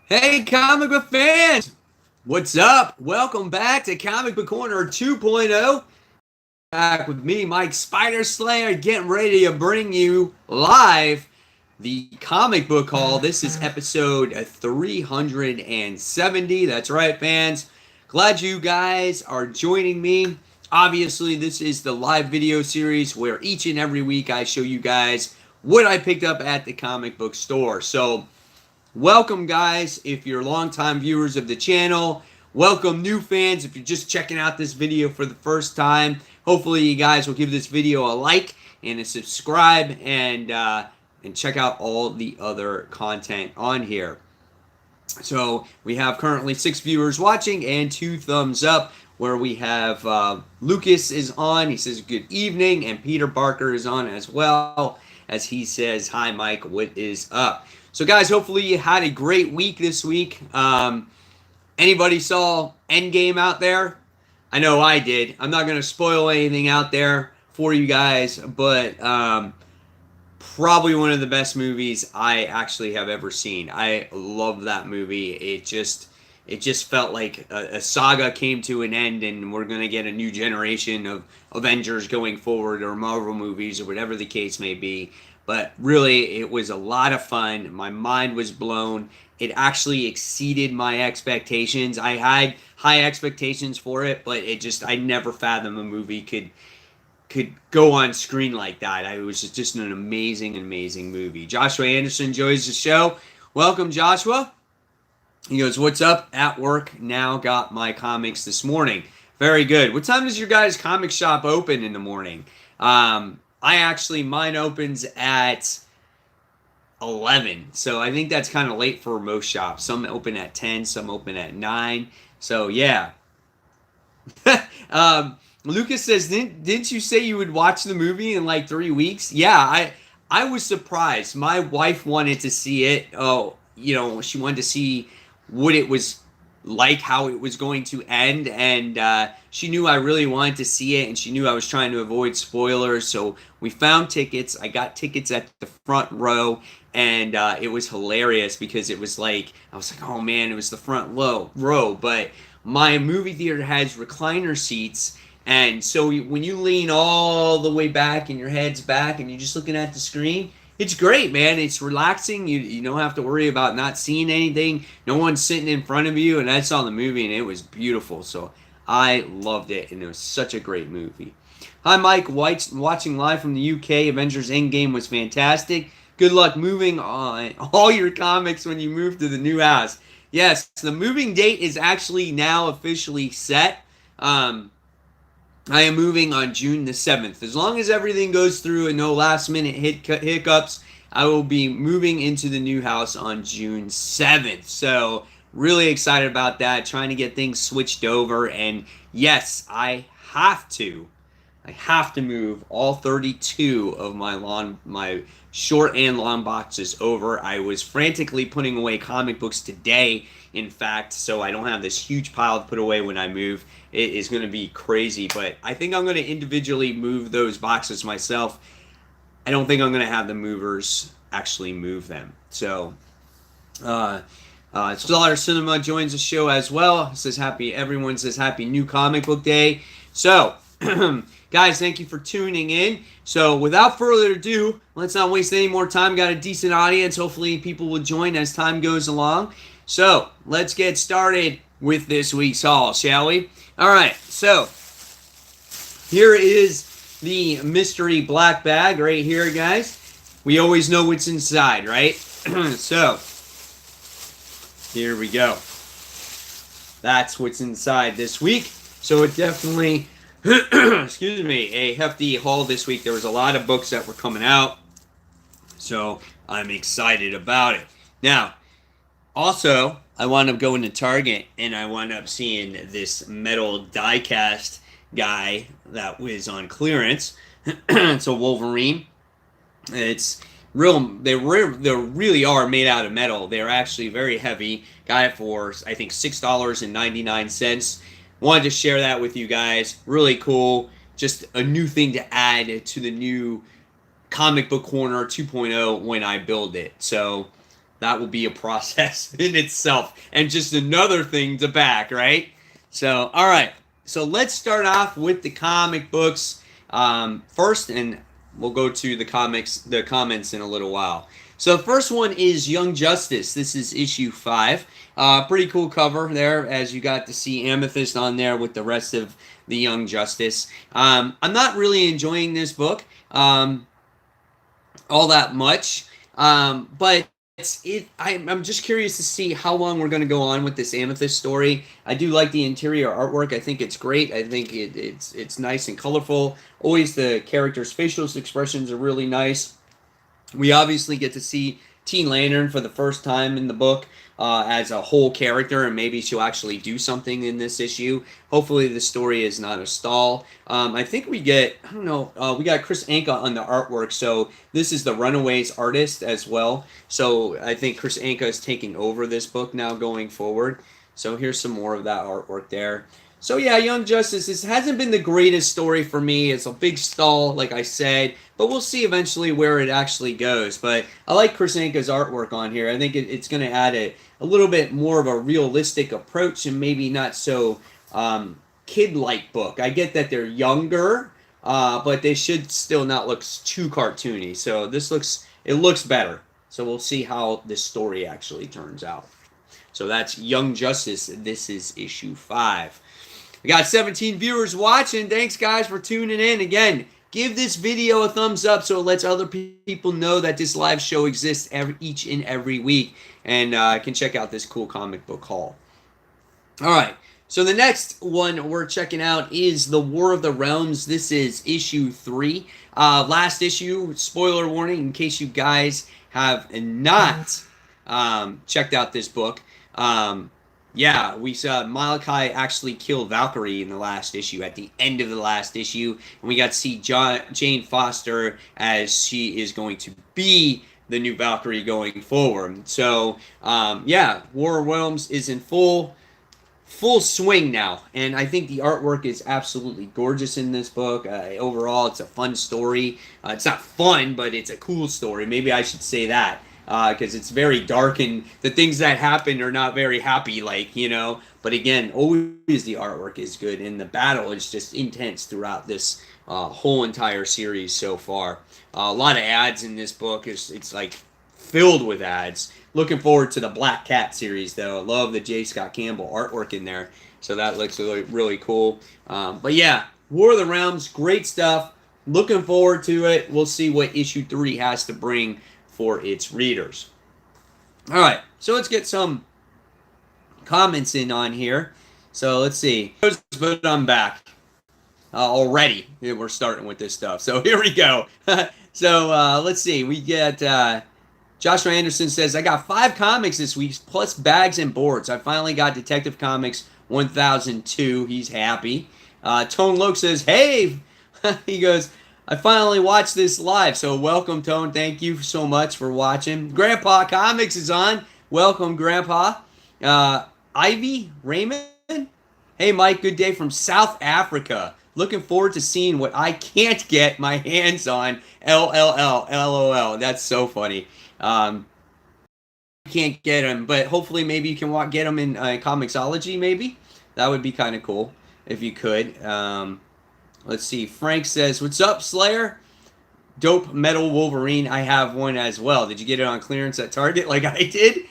Hey, comic book fans! What's up? Welcome back to Comic Book Corner 2.0. Back with me, Mike Spider Slayer, getting ready to bring you live the comic book haul. This is episode 370. That's right, fans. Glad you guys are joining me. Obviously, this is the live video series where each and every week I show you guys what I picked up at the comic book store. So, welcome, guys, if you're longtime viewers of the channel. Welcome, new fans, if you're just checking out this video for the first time. Hopefully, you guys will give this video a like and a subscribe and check out all the other content on here. So, we have currently 6 viewers watching and 2 thumbs up, where we have Lucas is on. He says good evening, and Peter Barker is on as well, as he says, hi, Mike, what is up? So, guys, hopefully you had a great week this week. Anybody saw Endgame out there? I know I did. I'm not going to spoil anything out there for you guys, but probably one of the best movies I actually have ever seen. I love that movie. It just felt like a saga came to an end, and we're going to get a new generation of Avengers going forward, or Marvel movies, or whatever the case may be. But really, it was a lot of fun. My mind was blown. It actually exceeded my expectations. I had high expectations for it, but I never fathomed a movie could go on screen like that. It was just an amazing, amazing movie. Joshua Anderson enjoys the show. Welcome, Joshua. He goes, what's up? At work now. Got my comics this morning. Very good. What time does your guys' comic shop open in the morning? Mine opens at 11. So I think that's kind of late for most shops. Some open at 10, some open at 9. So yeah. Lucas says, didn't you say you would watch the movie in like 3 weeks? Yeah, I was surprised. My wife wanted to see it. Oh, she wanted to see what it was like, how it was going to end, and she knew I really wanted to see it, and she knew I was trying to avoid spoilers. So we found tickets. I got tickets at the front row, and it was hilarious because it was like, I was like, oh man, it was the front row, but my movie theater has recliner seats. And so when you lean all the way back and your head's back and you're just looking at the screen, it's great, man. It's relaxing. You don't have to worry about not seeing anything. No one's sitting in front of you. And I saw the movie, and it was beautiful. So I loved it, and it was such a great movie. Hi, Mike. Watching live from the UK. Avengers Endgame was fantastic. Good luck moving on all your comics when you move to the new house. Yes, the moving date is actually now officially set. I am moving on June the 7th. As long as everything goes through and no last minute hiccups, I will be moving into the new house on June 7th. So, really excited about that. Trying to get things switched over. And yes, I have to move all 32 of my short and long boxes over. I was frantically putting away comic books today, in fact, so I don't have this huge pile to put away when I move. It is going to be crazy, but I think I'm going to individually move those boxes myself. I don't think I'm going to have the movers actually move them. So, Slaughter Cinema joins the show as well. Everyone says happy new comic book day. So, guys, thank you for tuning in. So, without further ado, let's not waste any more time. Got a decent audience. Hopefully, people will join as time goes along. So, let's get started with this week's haul, shall we? All right, so here is the mystery black bag right here, guys. We always know what's inside, right? So, here we go. That's what's inside this week. So, it definitely, excuse me, a hefty haul this week. There was a lot of books that were coming out, so I'm excited about it. Now, also, I wound up going to Target, and I wound up seeing this metal die-cast guy that was on clearance. It's a Wolverine. It's real. They really are made out of metal. They're actually very heavy. Got it for, I think, $6.99. Wanted to share that with you guys. Really cool. Just a new thing to add to the new Comic Book Corner 2.0 when I build it. So, that will be a process in itself and just another thing to back, right? So, all right. So let's start off with the comic books first, and we'll go to the comments in a little while. So the first one is Young Justice. This is issue 5. Pretty cool cover there, as you got to see Amethyst on there with the rest of the Young Justice. I'm not really enjoying this book all that much, but I'm just curious to see how long we're going to go on with this Amethyst story. I do like the interior artwork. I think it's great. I think it's nice and colorful. Always the characters' facial expressions are really nice. We obviously get to see Teen Lantern for the first time in the book as a whole character, and maybe she'll actually do something in this issue. Hopefully the story is not a stall. I think we get, I don't know, we got Chris Anka on the artwork, so this is the Runaways artist as well. So I think Chris Anka is taking over this book now going forward. So here's some more of that artwork there. So yeah, Young Justice, this hasn't been the greatest story for me. It's a big stall, like I said, but we'll see eventually where it actually goes. But I like Chris Anka's artwork on here. I think it's going to add a little bit more of a realistic approach and maybe not so kid-like book. I get that they're younger, but they should still not look too cartoony. So it looks better. So we'll see how this story actually turns out. So that's Young Justice. This is issue 5. We got 17 viewers watching. Thanks, guys, for tuning in. Again, give this video a thumbs up so it lets other people know that this live show exists each and every week, and can check out this cool comic book haul. All right, so the next one we're checking out is The War of the Realms. This is issue 3. Last issue, spoiler warning, in case you guys have not checked out this book. Yeah, we saw Malachi actually kill Valkyrie in the last issue, at the end of the last issue. And we got to see Jane Foster as she is going to be the new Valkyrie going forward. So, yeah, War of Realms is in full swing now. And I think the artwork is absolutely gorgeous in this book. Overall, it's a fun story. It's not fun, but it's a cool story. Maybe I should say that. Because it's very dark and the things that happen are not very happy, but again, always the artwork is good and the battle is just intense throughout this whole entire series so far. A lot of ads in this book. It's like filled with ads. Looking forward to the Black Cat series, though. I love the J. Scott Campbell artwork in there, so that looks really, really cool. But yeah, War of the Realms, great stuff. Looking forward to it. We'll see what issue 3 has to bring for its readers. All right, so let's get some comments in on here. So let's see. But I'm back already. We're starting with this stuff. So here we go. So let's see. We get Joshua Anderson says, I got 5 comics this week, plus bags and boards. I finally got Detective Comics 1002. He's happy. Tone Loke says, hey, he goes, I finally watched this live, so welcome, Tone. Thank you so much for watching. Grandpa Comics is on. Welcome, Grandpa. Ivy Raymond. Hey, Mike. Good day from South Africa. Looking forward to seeing what I can't get my hands on. LOL. That's so funny. Can't get them, but hopefully maybe you can get them in Comixology, maybe. That would be kind of cool if you could. Let's see. Frank says, what's up, Slayer? Dope Metal Wolverine. I have one as well. Did you get it on clearance at Target like I did?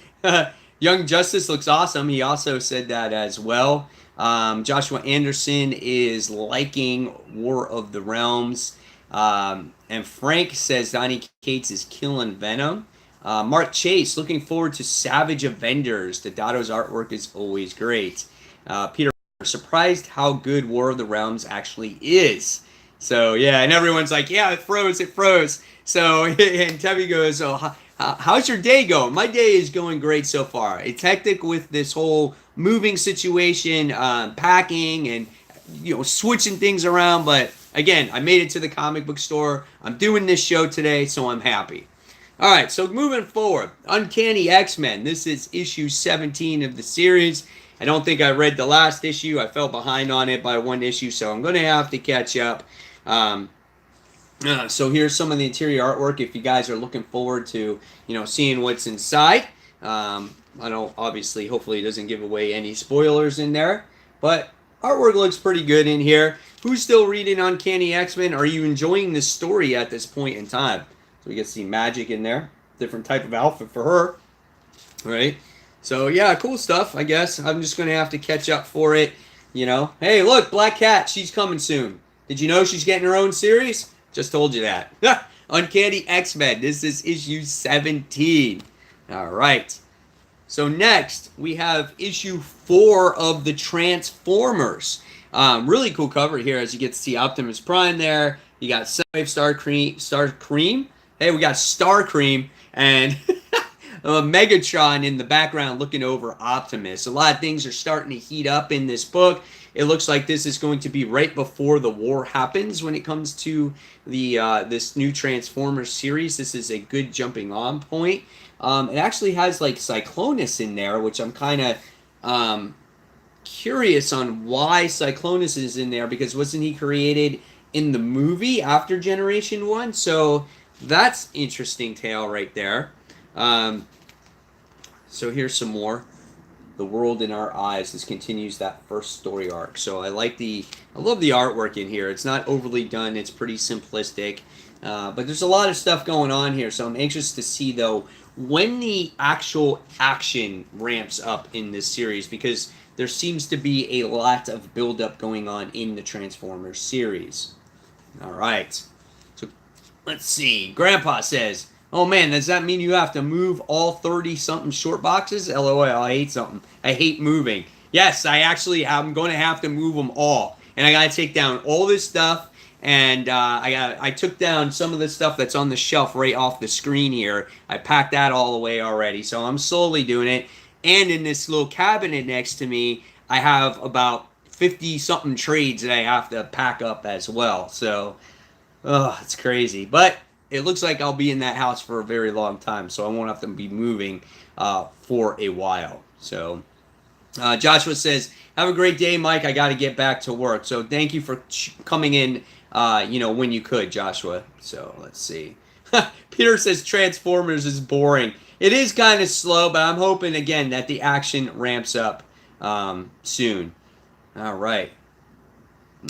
Young Justice looks awesome. He also said that as well. Joshua Anderson is liking War of the Realms. And Frank says Donny Cates is killing Venom. Mark Chase, looking forward to Savage Avengers. The Dotto's artwork is always great. Peter, surprised how good War of the Realms actually is. So yeah, and everyone's like, yeah, it froze. So and Tevy goes, so how's your day going? My day is going great so far. It's hectic with this whole moving situation, packing and switching things around, but again, I made it to the comic book store. I'm doing this show today, so I'm happy. All right, so moving forward, Uncanny X-Men. This is issue 17 of the series. I don't think I read the last issue. I fell behind on it by 1 issue, so I'm going to have to catch up. So here's some of the interior artwork if you guys are looking forward to, seeing what's inside. I don't, obviously, hopefully it doesn't give away any spoilers in there, but artwork looks pretty good in here. Who's still reading Uncanny X-Men? Are you enjoying this story at this point in time? So we get to see Magic in there, different type of outfit for her, right? So yeah, cool stuff. I guess I'm just gonna have to catch up for it. You know, hey, look, Black Cat, she's coming soon. Did you know she's getting her own series? Just told you that. Uncanny X-Men. This is issue 17. All right. So next we have issue 4 of the Transformers. Really cool cover here, as you get to see Optimus Prime there. You got Soundwave, Star Cream. Hey, we got Star Cream and Megatron in the background looking over Optimus. A lot of things are starting to heat up in this book. It looks like this is going to be right before the war happens when it comes to the this new Transformers series. This is a good jumping on point. It actually has like Cyclonus in there, which I'm kind of curious on why Cyclonus is in there, because wasn't he created in the movie after Generation 1? So that's interesting tale right there. So here's some more. The World in Our Eyes. This continues that first story arc. So I love the artwork in here. It's not overly done. It's pretty simplistic. But there's a lot of stuff going on here. So I'm anxious to see, though, when the actual action ramps up in this series, because there seems to be a lot of buildup going on in the Transformers series. All right. So let's see. Grandpa says, oh man, does that mean you have to move all 30-something short boxes? LOL, I hate something. I hate moving. Yes, I'm going to have to move them all. And I got to take down all this stuff. And I took down some of the stuff that's on the shelf right off the screen here. I packed that all away already. So I'm slowly doing it. And in this little cabinet next to me, I have about 50-something trades that I have to pack up as well. So, it's crazy. But it looks like I'll be in that house for a very long time, so I won't have to be moving for a while. So Joshua says, have a great day, Mike. I got to get back to work. So thank you for coming in, when you could, Joshua. So let's see. Peter says Transformers is boring. It is kind of slow, but I'm hoping, again, that the action ramps up soon. All right.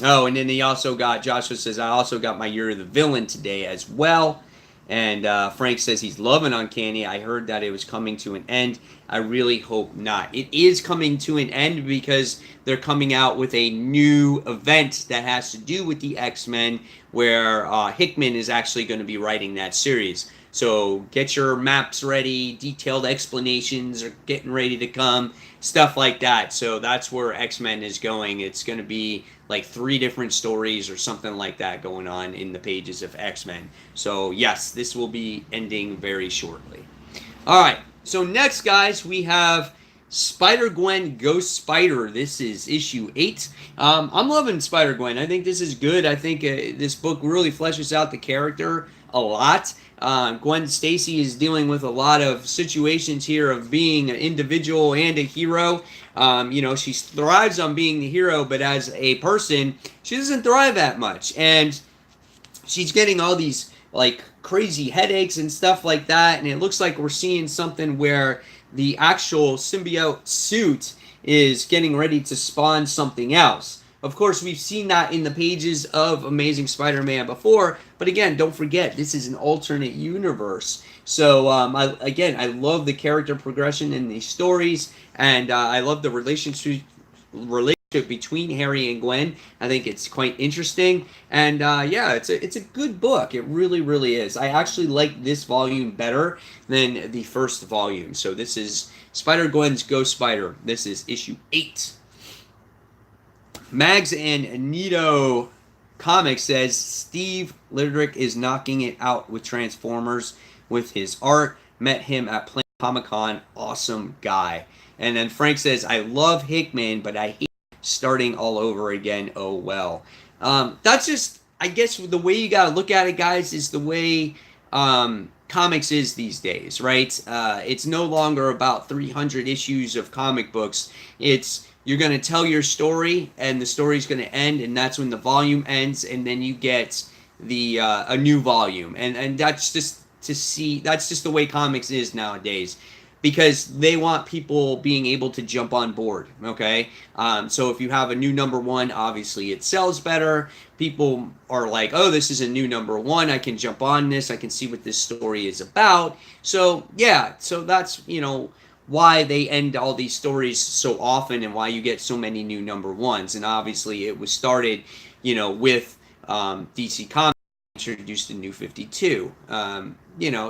Oh, and then Joshua says, I also got my Year of the Villain today as well. And Frank says he's loving Uncanny. I heard that it was coming to an end. I really hope not. It is coming to an end because they're coming out with a new event that has to do with the X-Men, where Hickman is actually going to be writing that series. So get your maps ready, detailed explanations are getting ready to come, stuff like that. So that's where X-Men is going. It's going to be like 3 different stories or something like that going on in the pages of X-Men. So yes, this will be ending very shortly. All right, so next, guys, we have Spider-Gwen Ghost Spider. This is issue 8. I'm loving Spider-Gwen. I think this is good. I think this book really fleshes out the character a lot. Gwen Stacy is dealing with a lot of situations here of being an individual and a hero. She thrives on being the hero, but as a person, she doesn't thrive that much. And she's getting all these like crazy headaches and stuff like that. And it looks like we're seeing something where the actual symbiote suit is getting ready to spawn something else. Of course, we've seen that in the pages of Amazing Spider-Man before, but again, don't forget, this is an alternate universe. So, I love the character progression in these stories, and I love the relationship between Harry and Gwen. I think it's quite interesting, and it's a good book. It really, really is. I actually like this volume better than the first volume. So this is Spider-Gwen's Ghost Spider. This is issue 8. Mags and Nito Comics says Steve Liddrick is knocking it out with Transformers with his art. Met him at Planet Comic-Con. Awesome guy. And then Frank says, I love Hickman, but I hate starting all over again. Oh, well. That's just, I guess, the way you got to look at it, guys, is the way comics is these days, right? It's no longer about 300 issues of comic books. You're going to tell your story, and the story's going to end, and that's when the volume ends, and then you get a new volume. And that's just the way comics is nowadays. because they want people being able to jump on board. Okay, so if you have a new number one, obviously it sells better. People are like, oh, this is a new number one. I can jump on this. I can see what this story is about. So yeah, so that's why they end all these stories so often and why you get so many new number ones. And obviously it was started, with DC Comics introduced in New 52.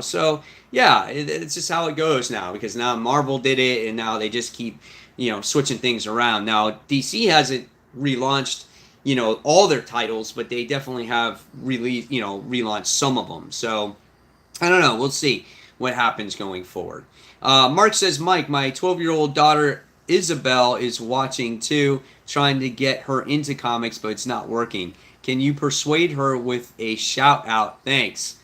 So yeah, it's just how it goes now because now Marvel did it and now they just keep, switching things around. Now DC hasn't relaunched, all their titles, but they definitely have relaunched some of them. So I don't know. We'll see what happens going forward. Mark says, Mike, my 12-year-old daughter Isabel is watching too, trying to get her into comics, but it's not working. Can you persuade her with a shout out? Thanks.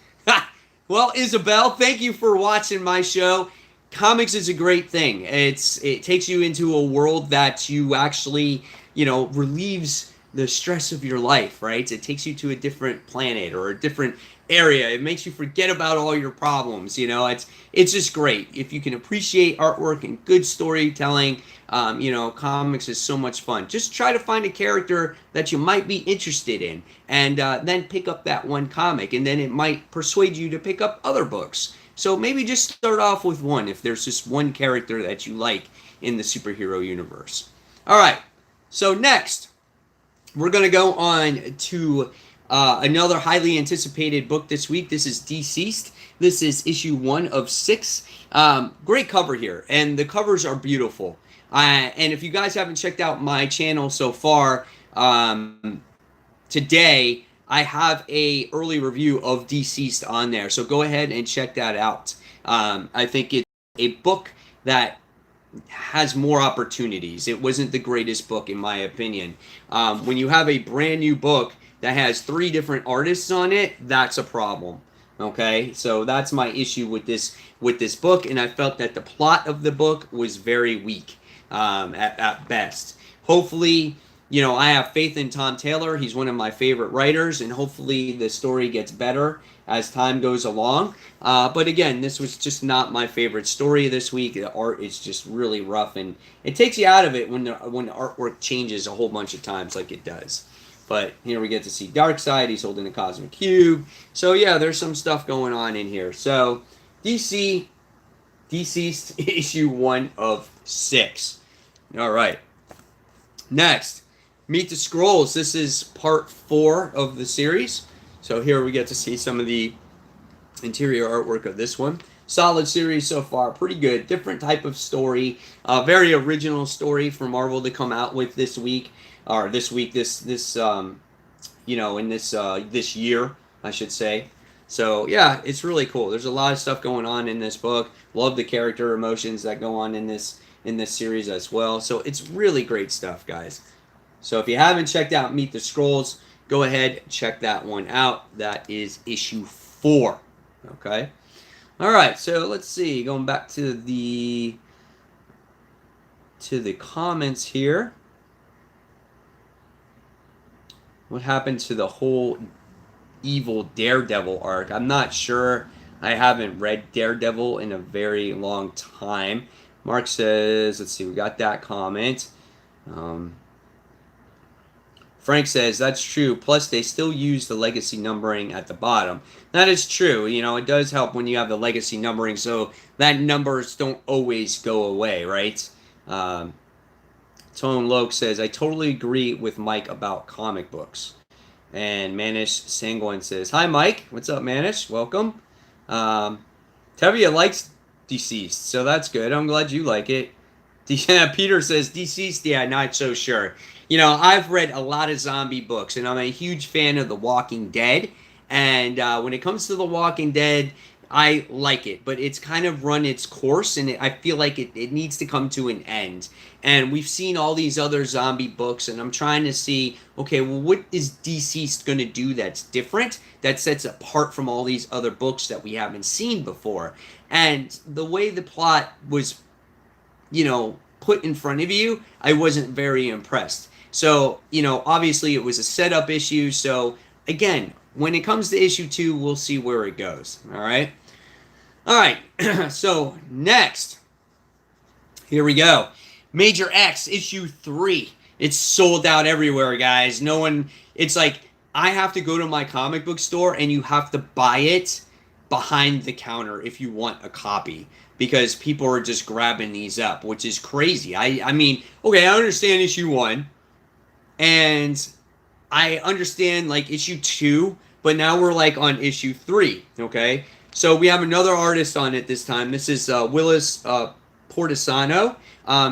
Well, Isabel, thank you for watching my show. Comics is a great thing. It takes you into a world that you actually, relieves the stress of your life, right? It takes you to a different planet or a different area. It makes you forget about all your problems. It's just great. If you can appreciate artwork and good storytelling, comics is so much fun. Just try to find a character that you might be interested in, and then pick up that one comic, and then it might persuade you to pick up other books. So maybe just start off with one if there's just one character that you like in the superhero universe. All right, so next, we're going to go on to another highly anticipated book this week. This is Deceased. This is issue 1 of 6. Great cover here, and the covers are beautiful. And if you guys haven't checked out my channel so far, today I have a early review of Deceased on there, so go ahead and check that out. I think it's a book that has more opportunities. It wasn't the greatest book in my opinion. When you have a brand new book that has 3 different artists on it, that's a problem. Okay, so that's my issue with this book, and I felt that the plot of the book was very weak at best. Hopefully, I have faith in Tom Taylor. He's one of my favorite writers, and hopefully the story gets better as time goes along. But again, this was just not my favorite story this week. The art is just really rough, and it takes you out of it when the artwork changes a whole bunch of times like it does. But here we get to see Darkseid. He's holding a cosmic cube. So yeah, there's some stuff going on in here. So DC Deceased issue 1 of 6. All right. Next, Meet the Scrolls. This is part 4 of the series. So here we get to see some of the interior artwork of this one. Solid series so far, pretty good. Different type of story, very original story for Marvel to come out with this week, or this year, I should say. So yeah, it's really cool. There's a lot of stuff going on in this book. Love the character emotions that go on in this series as well. So it's really great stuff, guys. So if you haven't checked out Meet the Scrolls, go ahead, check that one out. That is issue 4. Okay. All right. So let's see. Going back to the comments here. What happened to the whole evil Daredevil arc? I'm not sure. I haven't read Daredevil in a very long time. Mark says, let's see, we got that comment. Frank says, that's true. Plus, they still use the legacy numbering at the bottom. That is true. It does help when you have the legacy numbering, so that numbers don't always go away, right? Tone Loke says, I totally agree with Mike about comic books. And Manish Sanguine says, hi, Mike. What's up, Manish? Welcome. Tevia likes Deceased, so that's good. I'm glad you like it. Peter says, Deceased, yeah, not so sure. I've read a lot of zombie books, and I'm a huge fan of The Walking Dead. And when it comes to The Walking Dead, I like it, but it's kind of run its course, and I feel like it needs to come to an end. And we've seen all these other zombie books, and I'm trying to see, okay, well, what is Deceased going to do that's different, that sets apart from all these other books that we haven't seen before? And the way the plot was, put in front of you, I wasn't very impressed. So, obviously it was a setup issue, so again, when it comes to issue 2, we'll see where it goes. All right. So next, Here we go. Major X issue 3. It's sold out everywhere, guys. No one. It's like I have to go to my comic book store and you have to buy it behind the counter if you want a copy because people are just grabbing these up, which is crazy. I mean, okay, I understand issue 1 and I understand like issue 2, but now we're like on issue 3, okay? So we have another artist on it this time. This is Willis Portisano.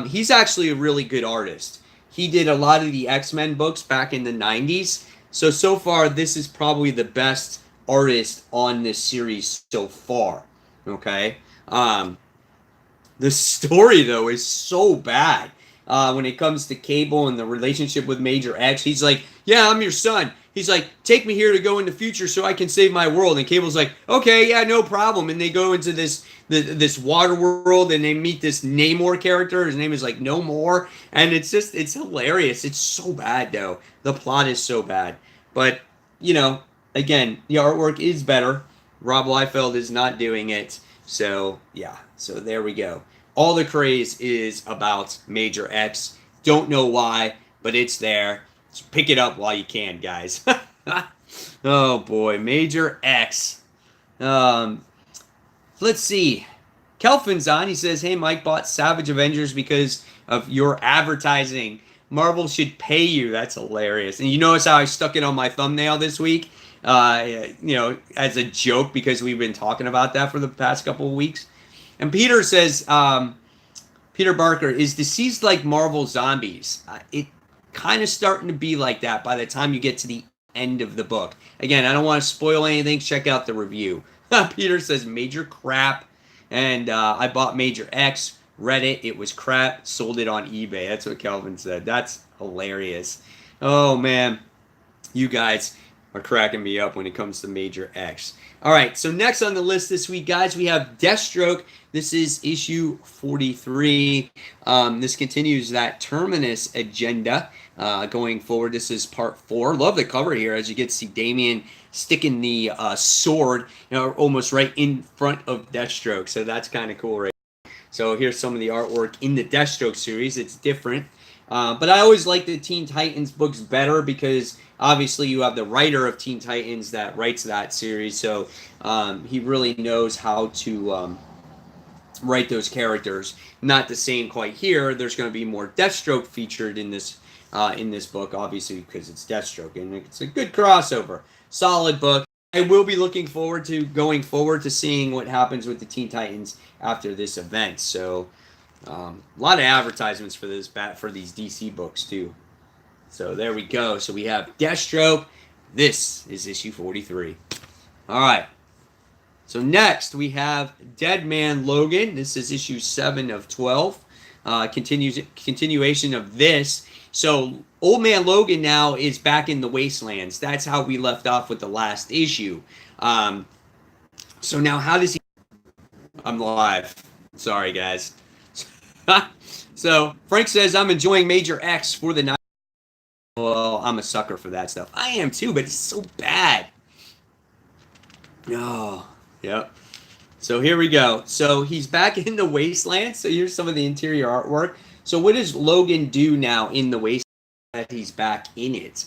He's actually a really good artist. He did a lot of the X-Men books back in the 90s. So far, this is probably the best artist on this series so far, okay? The story, though, is so bad. When it comes to Cable and the relationship with Major X, he's like, yeah, I'm your son. He's like, take me here to go in the future so I can save my world. And Cable's like, okay, yeah, no problem. And they go into this water world and they meet this Namor character. His name is like No More. And it's hilarious. It's so bad, though. The plot is so bad. But, again, the artwork is better. Rob Liefeld is not doing it. So, yeah. So there we go. All the craze is about Major X. Don't know why, but it's there. So pick it up while you can, guys. Oh boy, Major X. Let's see. Kelfin's on. He says, "Hey, Mike bought Savage Avengers because of your advertising. Marvel should pay you." That's hilarious. And you notice how I stuck it on my thumbnail this week? As a joke because we've been talking about that for the past couple of weeks. And Peter says, Peter Barker, is deceased like Marvel Zombies? It kind of starting to be like that by the time you get to the end of the book. Again, I don't want to spoil anything. Check out the review. Peter says, major crap. And I bought Major X, read it. It was crap. Sold it on eBay. That's what Kelvin said. That's hilarious. Oh, man. You guys are cracking me up when it comes to Major X. All right, so next on the list this week, guys, we have Deathstroke. This is issue 43. This continues that Terminus agenda going forward. This is part 4. Love the cover here as you get to see Damian sticking the sword, almost right in front of Deathstroke. So that's kind of cool, right? So here's some of the artwork in the Deathstroke series. It's different. But I always like the Teen Titans books better because obviously you have the writer of Teen Titans that writes that series. So he really knows how to write those characters. Not the same quite here. There's going to be more Deathstroke featured in this book, obviously because it's Deathstroke. And it's a good crossover. Solid book. I will be looking forward to going forward to seeing what happens with the Teen Titans after this event. So a lot of advertisements for these DC books too. So there we go. So we have Deathstroke. This is issue 43. All right. So next we have Dead Man Logan. This is issue 7 of 12. Continuation of this. So Old Man Logan now is back in the Wastelands. That's how we left off with the last issue. So now how does he... I'm live. Sorry, guys. So Frank says, I'm enjoying Major X for the night. Well, I'm a sucker for that stuff. I am too, but it's so bad. Oh, yep. So here we go. So he's back in the Wasteland. So here's some of the interior artwork. So what does Logan do now in the Wasteland that he's back in it?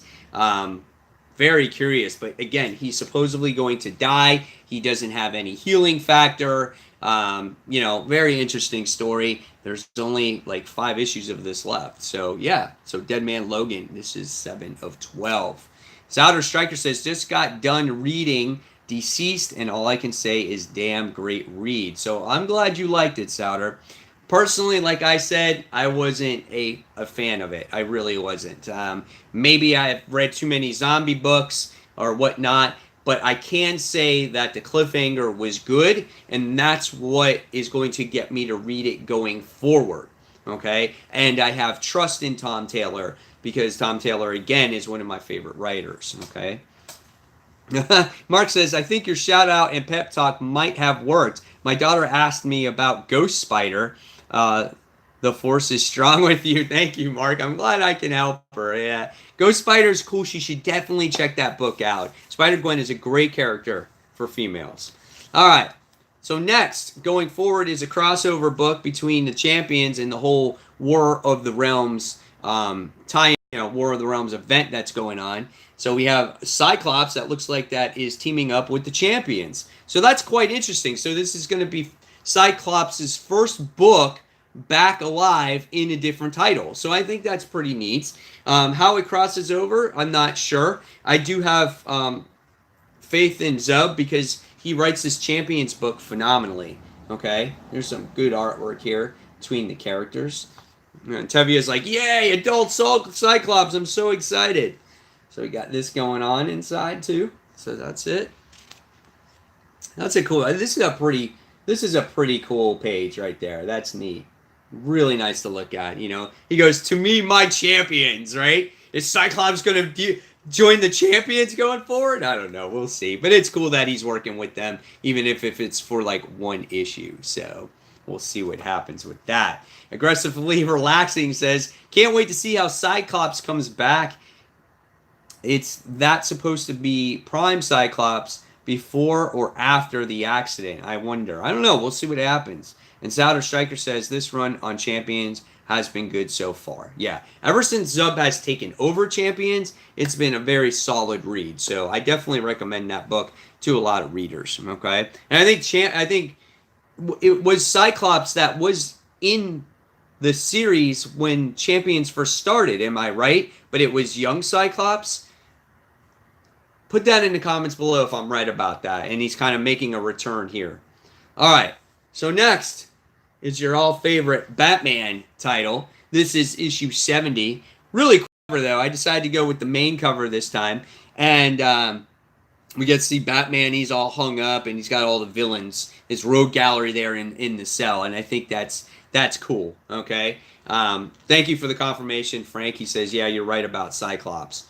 Very curious. But again, he's supposedly going to die. He doesn't have any healing factor. Very interesting story. There's only like 5 issues of this left. So yeah, so Dead Man Logan, this is 7 of 12. Souter Striker says, just got done reading Deceased, and all I can say is damn great read. So I'm glad you liked it, Souter. Personally, like I said, I wasn't a fan of it. I really wasn't. Maybe I've read too many zombie books or whatnot. But I can say that the cliffhanger was good, and that's what is going to get me to read it going forward, okay? And I have trust in Tom Taylor, because Tom Taylor, again, is one of my favorite writers, okay? Mark says, I think your shout-out and pep talk might have worked. My daughter asked me about Ghost Spider. The force is strong with you. Thank you, Mark. I'm glad I can help her. Yeah. Ghost Spider's cool. She should definitely check that book out. Spider-Gwen is a great character for females. All right. So next, going forward, is a crossover book between the Champions and the whole War of the Realms War of the Realms event that's going on. So we have Cyclops that looks like that is teaming up with the Champions. So that's quite interesting. So this is going to be Cyclops' first book back alive in a different title. So I think that's pretty neat. How it crosses over, I'm not sure. I do have faith in Zub because he writes this Champions book phenomenally. Okay, there's some good artwork here between the characters. And Tevia's like, yay, adult Cyclops, I'm so excited. So we got this going on inside too. So that's it. That's a cool. This is a pretty cool page right there. That's neat. Really nice to look at. He goes, to me, my champions, right? Is Cyclops going to join the Champions going forward? I don't know. We'll see. But it's cool that he's working with them, even if it's for like one issue. So we'll see what happens with that. Aggressively Relaxing says, can't wait to see how Cyclops comes back. It's that supposed to be Prime Cyclops before or after the accident? I wonder. I don't know. We'll see what happens. And Souter Striker says, this run on Champions has been good so far. Yeah. Ever since Zub has taken over Champions, it's been a very solid read. So I definitely recommend that book to a lot of readers. Okay. And I think it was Cyclops that was in the series when Champions first started. Am I right? But it was young Cyclops. Put that in the comments below if I'm right about that. And he's kind of making a return here. All right. So next is your all favorite Batman title. This is issue 70. Really cover though. I decided to go with the main cover this time. And we get to see Batman. He's all hung up and he's got all the villains. His rogue gallery there in the cell. And I think that's cool. Okay. Thank you for the confirmation, Frank. He says, yeah, you're right about Cyclops.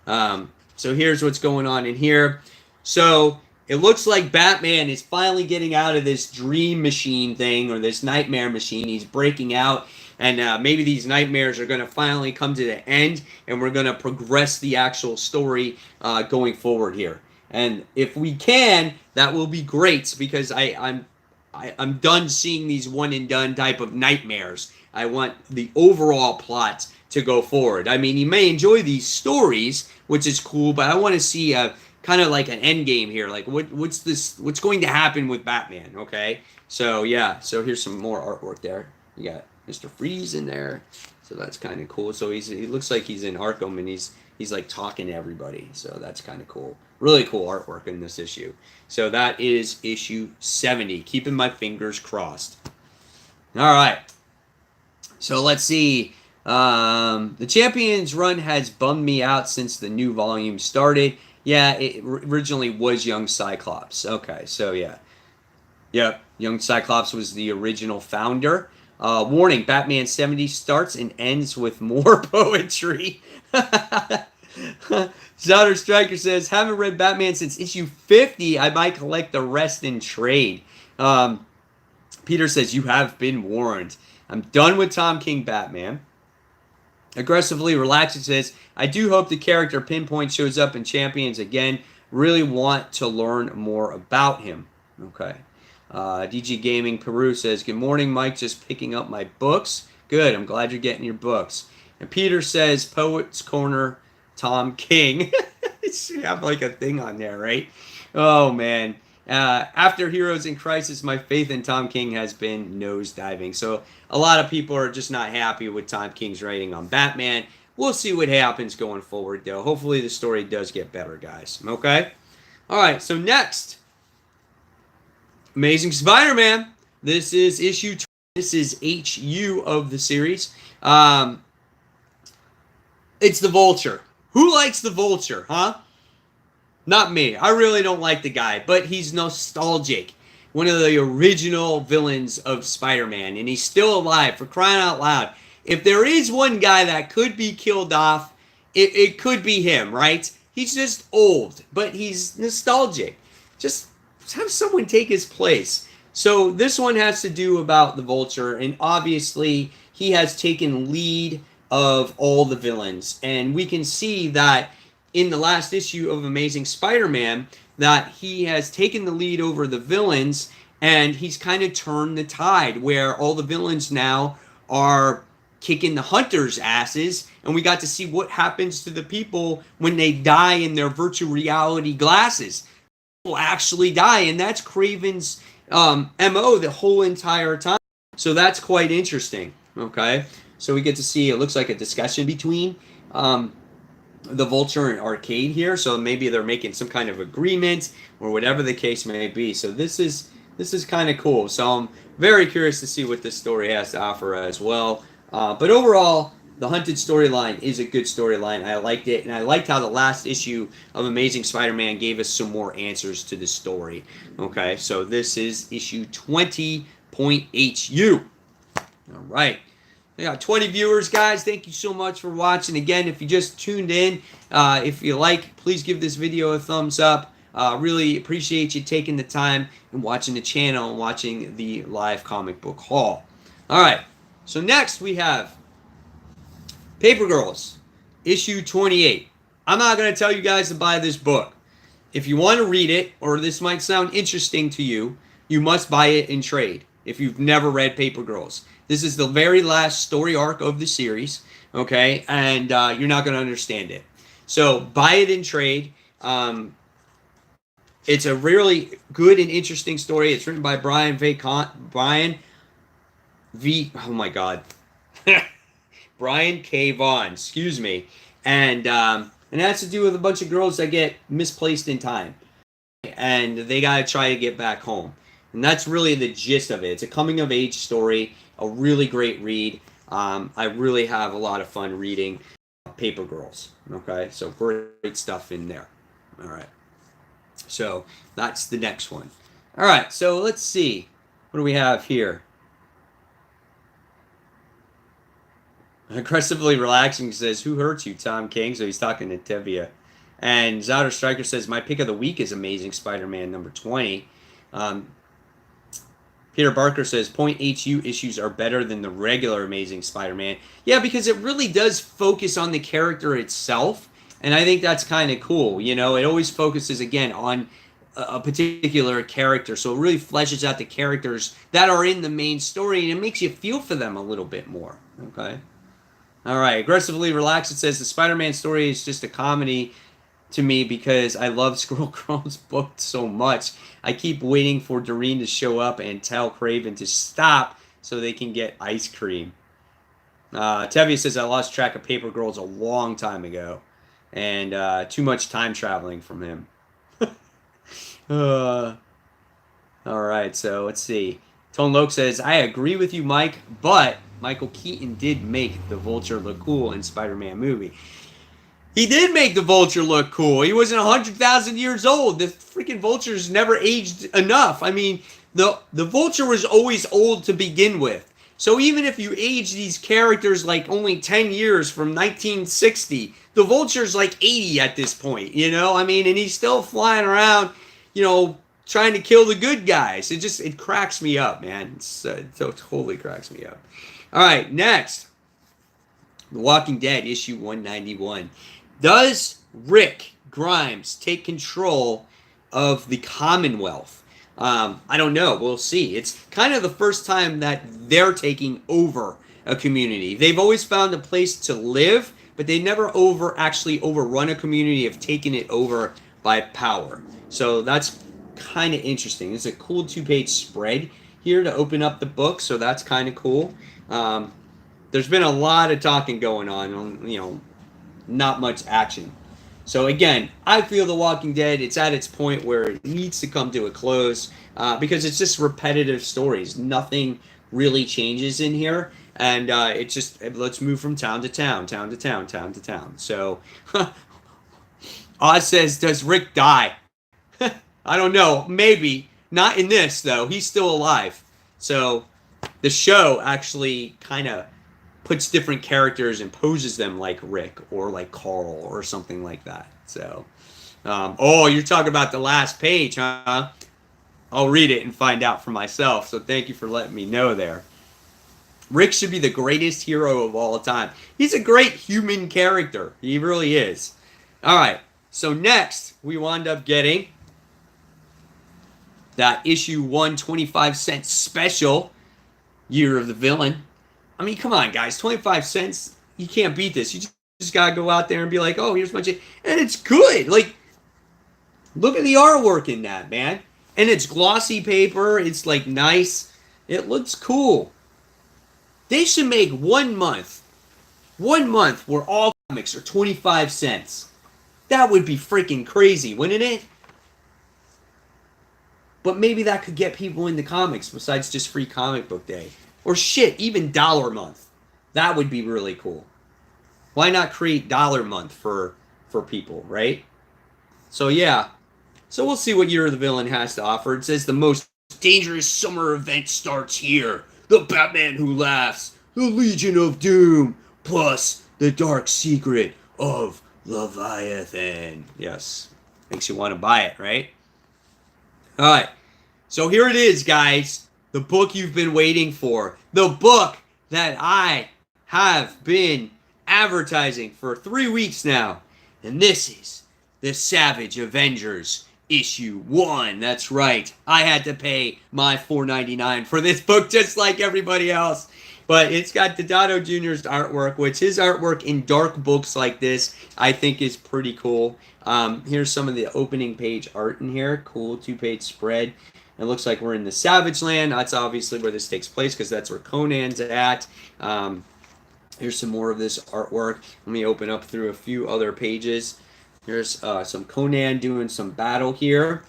So here's what's going on in here. So it looks like Batman is finally getting out of this dream machine thing or this nightmare machine. He's breaking out, and maybe these nightmares are going to finally come to the end, and we're going to progress the actual story going forward here. And if we can, that will be great because I'm done seeing these one and done type of nightmares. I want the overall plot to go forward. I mean, you may enjoy these stories, which is cool, but I want to see a kind of like an end game here. Like what's going to happen with Batman, okay? So yeah, so here's some more artwork there. You got Mr. Freeze in there. So that's kind of cool. So he looks like he's in Arkham and he's like talking to everybody. So that's kind of cool. Really cool artwork in this issue. So that is issue 70. Keeping my fingers crossed. All right. So let's see. The Champions run has bummed me out since the new volume started. Yeah, it originally was Young Cyclops. Okay, so yeah. Yep, Young Cyclops was the original founder. Warning, Batman 70 starts and ends with more poetry. Souter Striker says, haven't read Batman since issue 50. I might collect the rest in trade. Peter says, you have been warned. I'm done with Tom King Batman. Aggressively Relaxing says, I do hope the character Pinpoint shows up in Champions again. Really want to learn more about him. Okay. DG Gaming Peru says, good morning, Mike. Just picking up my books. Good. I'm glad you're getting your books. And Peter says, Poets Corner, Tom King. It should have like a thing on there, right? Oh, man. After Heroes in Crisis, my faith in Tom King has been nosediving. So a lot of people are just not happy with Tom King's writing on Batman. We'll see what happens going forward, though. Hopefully the story does get better, guys. Okay? All right, so next. Amazing Spider-Man. This is issue 20. This is HU of the series. It's the Vulture. Who likes the Vulture, huh? Not me. I really don't like the guy, but he's nostalgic. One of the original villains of Spider-Man, and he's still alive, for crying out loud. If there is one guy that could be killed off, it could be him, right? He's just old, but he's nostalgic. Just have someone take his place. So this one has to do about the Vulture, and obviously he has taken lead of all the villains. And we can see that in the last issue of Amazing Spider-Man that he has taken the lead over the villains and he's kind of turned the tide where all the villains now are kicking the hunters' asses, and we got to see what happens to the people when they die in their virtual reality glasses. People actually die, and that's Craven's MO the whole entire time. So that's quite interesting. Okay, so we get to see, it looks like a discussion between the Vulture and Arcade here. So maybe they're making some kind of agreement or whatever the case may be. So this is kind of cool. So I'm very curious to see what this story has to offer as well. But overall, the Hunted storyline is a good storyline. I liked it, and I liked how the last issue of Amazing Spider-Man gave us some more answers to the story. Okay, so this is issue 20.HU. All right. We got 20 viewers, guys. Thank you so much for watching. Again, if you just tuned in, if you like, please give this video a thumbs up. Really appreciate you taking the time and watching the channel and watching the live comic book haul. All right. So next we have Paper Girls, issue 28. I'm not going to tell you guys to buy this book. If you want to read it, or this might sound interesting to you, you must buy it in trade if you've never read Paper Girls. This is the very last story arc of the series, okay? And you're not going to understand it. So buy it in trade. It's a really good and interesting story. It's written by Brian oh my God. Brian K. Vaughan, excuse me. And it has to do with a bunch of girls that get misplaced in time. And they got to try to get back home. And that's really the gist of it. It's a coming-of-age story, a really great read. I really have a lot of fun reading Paper Girls. Okay, so great stuff in there. All right. So that's the next one. All right, so let's see. What do we have here? Aggressively Relaxing says, who hurt you, Tom King? So he's talking to Tevia. And Zouder Striker says, my pick of the week is Amazing Spider-Man number 20. Peter Barker says, .HU issues are better than the regular Amazing Spider-Man. Yeah, because it really does focus on the character itself. And I think that's kind of cool. You know, it always focuses, again, on a particular character. So it really fleshes out the characters that are in the main story, and it makes you feel for them a little bit more. Okay? All right. Aggressively Relaxed, it says, the Spider-Man story is just a comedy to me because I love Squirrel Girl's book so much. I keep waiting for Doreen to show up and tell Craven to stop so they can get ice cream. Tevye says, I lost track of Paper Girls a long time ago. And too much time traveling from him. All right, so let's see. Tone Loke says, I agree with you, Mike, but Michael Keaton did make the Vulture look cool in Spider-Man movie. He did make the Vulture look cool. He wasn't 100,000 years old. The freaking Vulture's never aged enough. I mean, the Vulture was always old to begin with. So even if you age these characters like only 10 years from 1960, the Vulture's like 80 at this point, you know? I mean, and he's still flying around, you know, trying to kill the good guys. It cracks me up, man. It totally cracks me up. All right, next. The Walking Dead, issue 191. Does Rick Grimes take control of the Commonwealth? I don't know. We'll see. It's kind of the first time that they're taking over a community. They've always found a place to live, but they never actually overrun a community of taking it over by power. So that's kind of interesting. It's a cool 2-page spread here to open up the book, so that's kind of cool. There's been a lot of talking going on, you know, not much action. So again, I feel The Walking Dead, it's at its point where it needs to come to a close because it's just repetitive stories. Nothing really changes in here. And it's just, let's move from town to town, town to town, town to town. So Oz says, does Rick die? I don't know. Maybe. Not in this, though. He's still alive. So the show actually kind of puts different characters and poses them like Rick or like Carl or something like that. So, oh, you're talking about the last page, huh? I'll read it and find out for myself. So thank you for letting me know there. Rick should be the greatest hero of all time. He's a great human character. He really is. All right. So next, we wound up getting that issue 1 25-cent special, Year of the Villain. I mean, come on, guys, 25 cents. You can't beat this. You just gotta go out there and be like, oh, here's my shit. And it's good. Like, look at the artwork in that, man. And it's glossy paper. It's like nice. It looks cool. They should make 1 month. 1 month where all comics are 25 cents. That would be freaking crazy, wouldn't it? But maybe that could get people into comics besides just free comic book day. Or shit, even dollar month. That would be really cool. Why not create dollar month for people, right? So yeah. So we'll see what Year of the Villain has to offer. It says the most dangerous summer event starts here. The Batman Who Laughs, the Legion of Doom, plus the dark secret of Leviathan. Yes. Makes you want to buy it, right? Alright. So here it is, guys. The book you've been waiting for. The book that I have been advertising for 3 weeks now. And this is the Savage Avengers issue 1. That's right. I had to pay my $4.99 for this book just like everybody else. But it's got Deodato Jr.'s artwork, which his artwork in dark books like this, I think is pretty cool. Here's some of the opening page art in here. Cool 2-page spread. It looks like we're in the Savage Land. That's obviously where this takes place because that's where Conan's at. Here's some more of this artwork. Let me open up through a few other pages. Here's some Conan doing some battle here.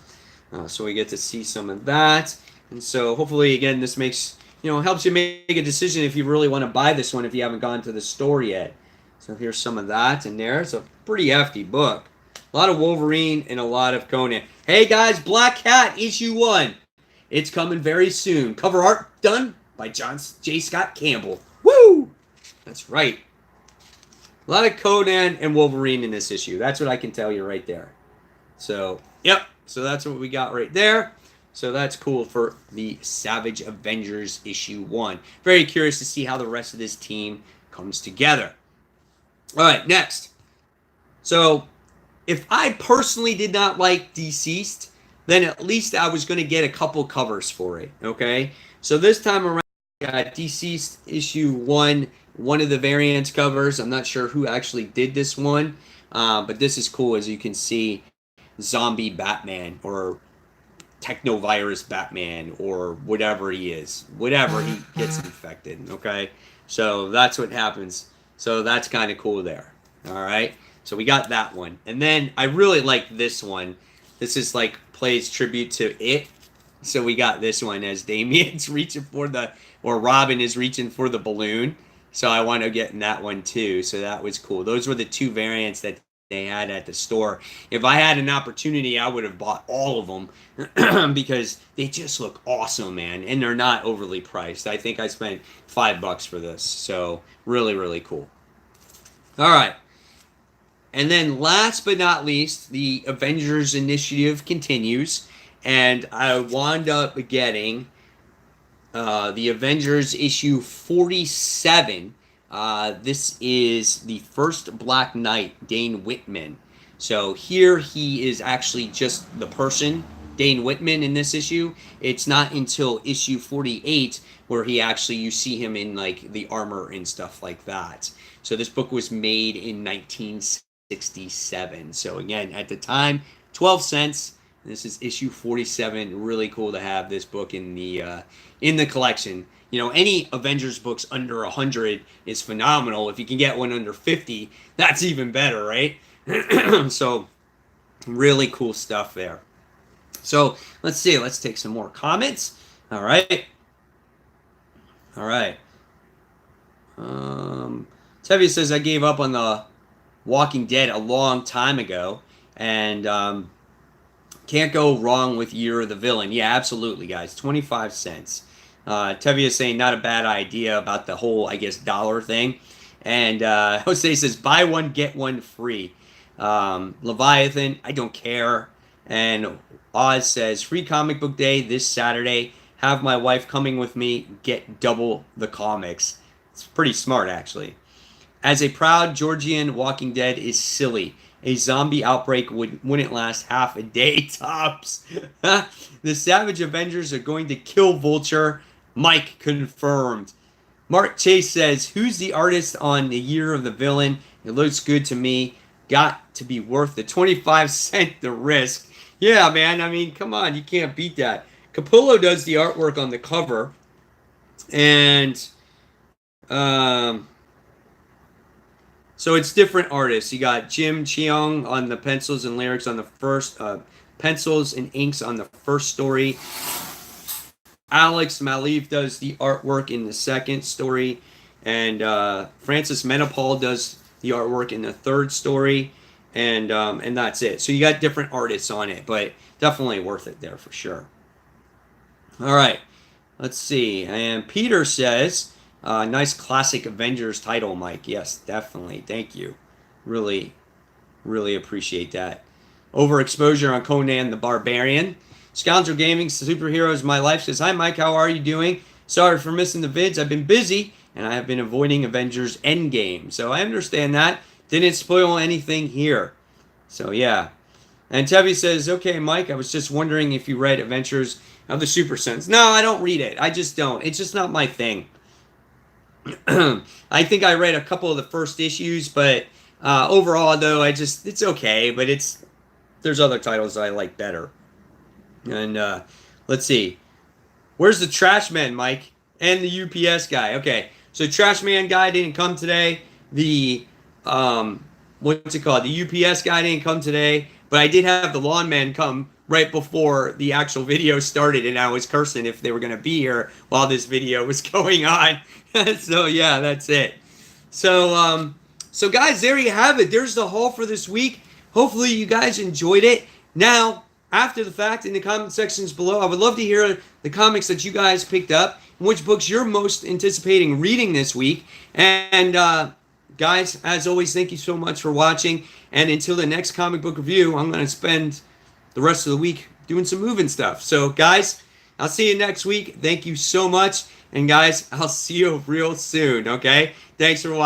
So we get to see some of that. And so hopefully, again, this makes, helps you make a decision if you really want to buy this one if you haven't gone to the store yet. So here's some of that in there. It's a pretty hefty book. A lot of Wolverine and a lot of Conan. Hey guys, Black Cat issue 1. It's coming very soon. Cover art done by John J. Scott Campbell. Woo! That's right. A lot of Conan and Wolverine in this issue. That's what I can tell you right there. So, yep. So that's what we got right there. So that's cool for the Savage Avengers issue 1. Very curious to see how the rest of this team comes together. All right, next. So, if I personally did not like Deceased, then at least I was going to get a couple covers for it, okay? So this time around, I got Deceased issue 1, one of the variants covers. I'm not sure who actually did this one, but this is cool. As you can see, zombie Batman or technovirus Batman or whatever he is. Whatever, he gets infected, okay? So that's what happens. So that's kind of cool there, all right? So we got that one. And then I really like this one. This is like plays tribute to It. So we got this one as Damien's reaching for or Robin is reaching for the balloon. So I want to get in that one too. So that was cool. Those were the 2 variants that they had at the store. If I had an opportunity, I would have bought all of them because they just look awesome, man. And they're not overly priced. I think I spent $5 for this. So really, really cool. All right. And then last but not least, the Avengers Initiative continues. And I wound up getting the Avengers issue 47. This is the first Black Knight, Dane Whitman. So here he is actually just the person, Dane Whitman, in this issue. It's not until issue 48 where you see him in like the armor and stuff like that. So this book was made in 1967. So again, at the time, 12 cents. This is issue 47. Really cool to have this book in the collection. Any Avengers books under 100 is phenomenal. If you can get one under 50, that's even better, right? So really cool stuff there. So let's see. Let's take some more comments. All right. Tevye says, I gave up on the Walking Dead a long time ago, and can't go wrong with Year of the Villain. Yeah, absolutely, guys. 25 cents. Tevye is saying not a bad idea about the whole, I guess, dollar thing. And Jose says, buy one, get one free. Leviathan, I don't care. And Oz says, free comic book day this Saturday. Have my wife coming with me. Get double the comics. It's pretty smart, actually. As a proud Georgian, Walking Dead is silly. a zombie outbreak wouldn't last half a day tops. The Savage Avengers are going to kill Vulture. Mike confirmed. Mark Chase says, who's the artist on the Year of the Villain? It looks good to me. Got to be worth the 25 cents the risk. Yeah, man. I mean, come on. You can't beat that. Capullo does the artwork on the cover. And um, so it's different artists. You got Jim Cheong on the pencils and lyrics on the first, pencils and inks on the first story. Alex Maleev does the artwork in the second story, and Francis Menopal does the artwork in the third story, and that's it. So you got different artists on it, but definitely worth it there for sure. All right, let's see. And Peter says, nice classic Avengers title, Mike. Yes, definitely. Thank you. Really, really appreciate that. Overexposure on Conan the Barbarian. Scoundrel Gaming, Superheroes My Life says, hi Mike, how are you doing? Sorry for missing the vids. I've been busy and I have been avoiding Avengers Endgame. So I understand that. Didn't spoil anything here. So yeah. And Tevy says, okay Mike, I was just wondering if you read Adventures of the Super Sons. No, I don't read it. I just don't. It's just not my thing. I think I read a couple of the first issues, but overall though, it's okay, but there's other titles I like better. And let's see. Where's the trash man, Mike? And the UPS guy. Okay. So trash man guy didn't come today. The what's it called? The UPS guy didn't come today. But I did have the lawn man come right before the actual video started, and I was cursing if they were gonna be here while this video was going on. So yeah, that's it. So so guys, there you have it. There's the haul for this week. Hopefully you guys enjoyed it. Now, after the fact, in the comment sections below, I would love to hear the comics that you guys picked up and which books you're most anticipating reading this week. And guys, as always, thank you so much for watching. And until the next comic book review, I'm going to spend the rest of the week doing some moving stuff. So guys, I'll see you next week. Thank you so much. And guys, I'll see you real soon, okay? Thanks for watching.